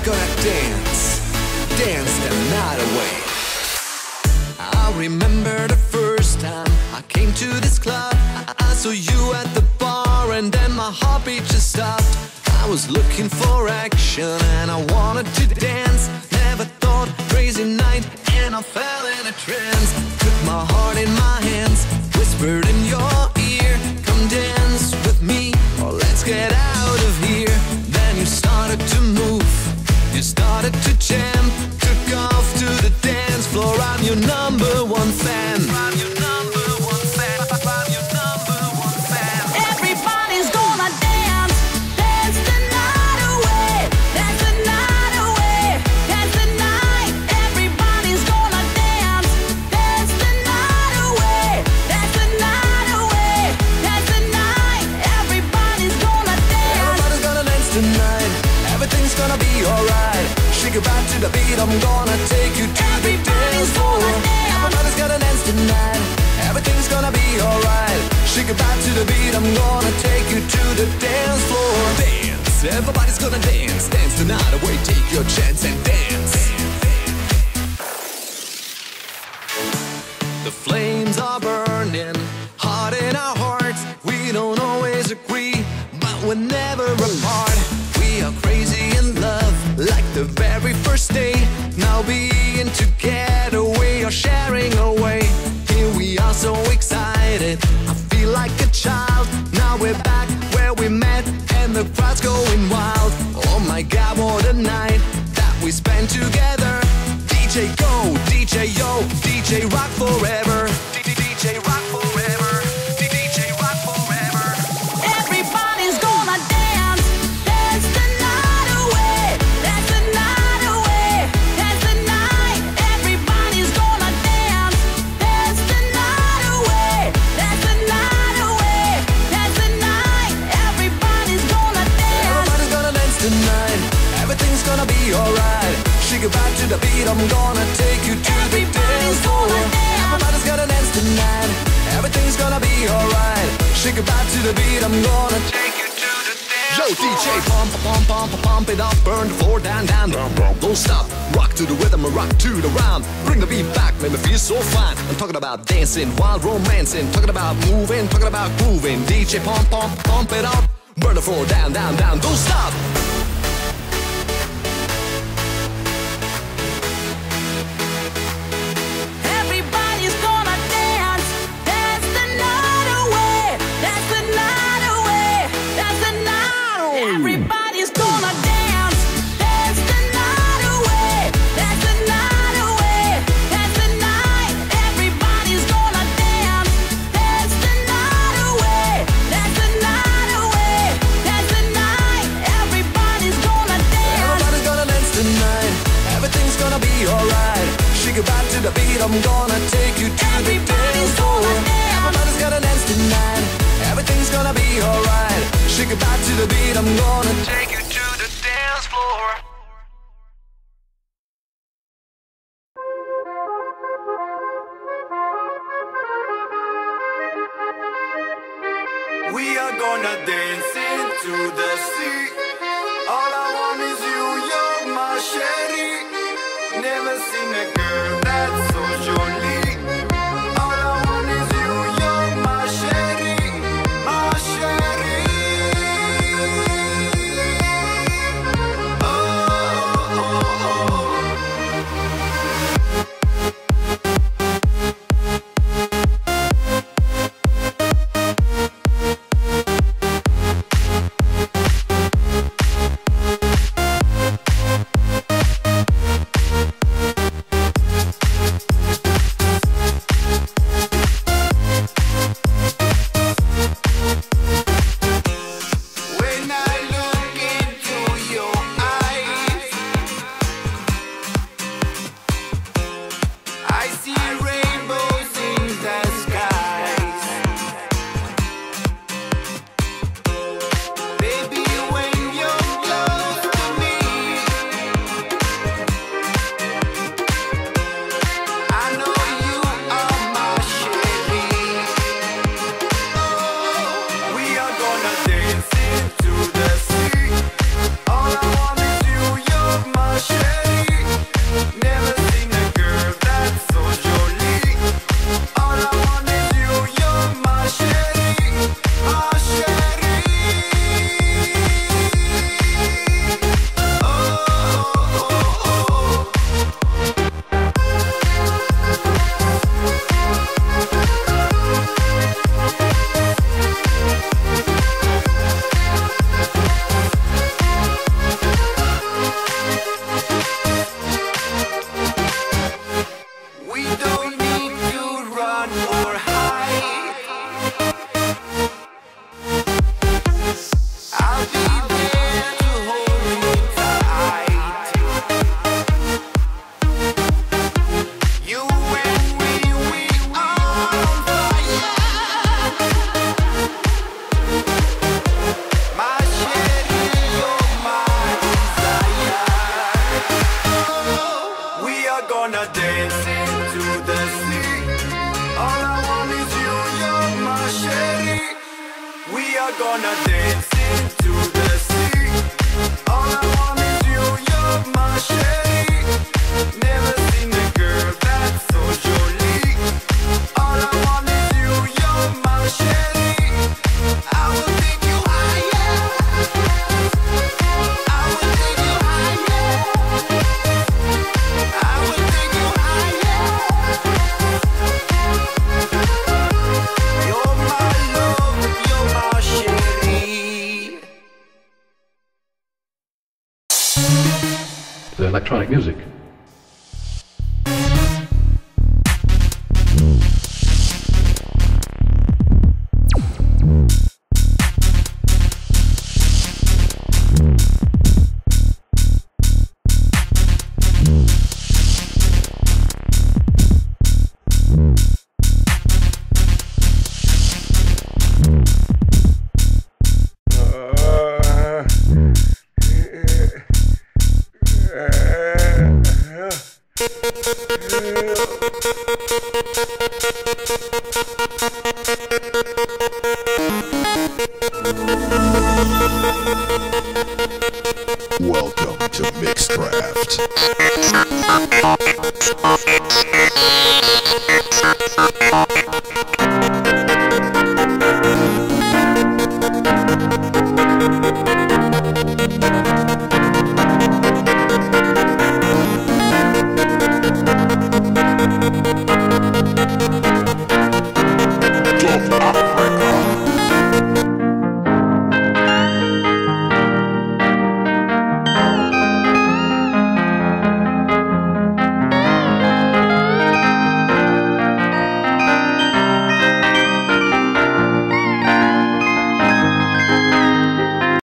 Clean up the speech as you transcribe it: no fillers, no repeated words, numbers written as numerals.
gonna dance, dance the night away. I remember the first time I came to this club. I saw you at the bar and then my heartbeat just stopped. I was looking for action and I wanted to dance. Never thought, crazy night, and I fell in a trance. Took my heart in my hands, whispered in your ear, come dance with me or let's get out of here. Then you started to move, you started to jam, took off to the dance floor. I'm your number one fan. I'm your number one fan. I'm your number one fan. Everybody's gonna dance, dance the night away, dance the night away, dance the night. Everybody's gonna dance, dance the night away, dance the night away, dance the night. Everybody's gonna dance. Everybody's gonna dance tonight. Everything's gonna be alright. Shake your body to the beat. I'm gonna take you to the dance floor. Everybody's gonna dance tonight. Everything's gonna be alright. Shake your body to the beat. I'm gonna take you to the dance floor. Dance. Everybody's gonna dance. Dance the night away. Take your chance and dance. The flames are burning hot in our hearts. We don't always agree, but we're never apart. We are crazy in love, like the very first day. Now being together, we are sharing our way. Here we are so excited, I feel like a child. Now we're back where we met, and the crowd's going wild. Oh my God, what a night that we spent together. DJ go, DJ yo, DJ rock forever. DJ rock forever. DJ rock forever. Everybody's gonna dance, dance the night away, dance the night away, dance the night. Everybody's gonna dance, dance the night away, dance the night away, dance the night. Everybody's gonna dance. Everybody's gonna dance tonight. Everything's gonna be alright. Shake your body to the beat. I'm gonna take you to the dance floor. Everybody's gonna dance tonight. Everything's gonna be alright. Shake your body to the beat. I'm gonna take you to the dance floor. Yo, DJ, pump it up, burn the floor down, down, down. Don't stop, rock to the rhythm and rock to the rhyme. Bring the beat back, make me feel so fine. I'm talking about dancing while romancing, talking about moving, talking about grooving. DJ, pump it up, burn the floor down, down, down. Don't stop. Everybody's gonna dance, dance the night away, dance the night away, dance the night away. Everybody's gonna dance, dance the night away, dance the night away, dance the night. Everybody's gonna dance, dance the night away, dance the night away, dance the night. Everybody's gonna dance. Everybody's gonna dance tonight. Everything's gonna be alright. Shake your body to the beat. I'm gonna take you to the dance floor. Everybody's gonna dance tonight. Everything's gonna be alright. Shake your body to the beat. I'm gonna take you to the dance floor. We are gonna dance into the sea. All I want is you, you're my sherry. Never seen a girl that's so jolie. All I want is you, you're my sherry, my sherry. Oh, oh, oh, oh. When I look into your eyes, gonna dance into the sea. All I want is you, you're my sherry. We are gonna dance into the sea. All I want is you, you're my sherry. Never seen a girl that's so jolie. All I want is you, you're my sherry. I will take you higher. I will take you higher. I will take you higher. You're my love, you're my sherry. The electronic music. Welcome to Mixcraft.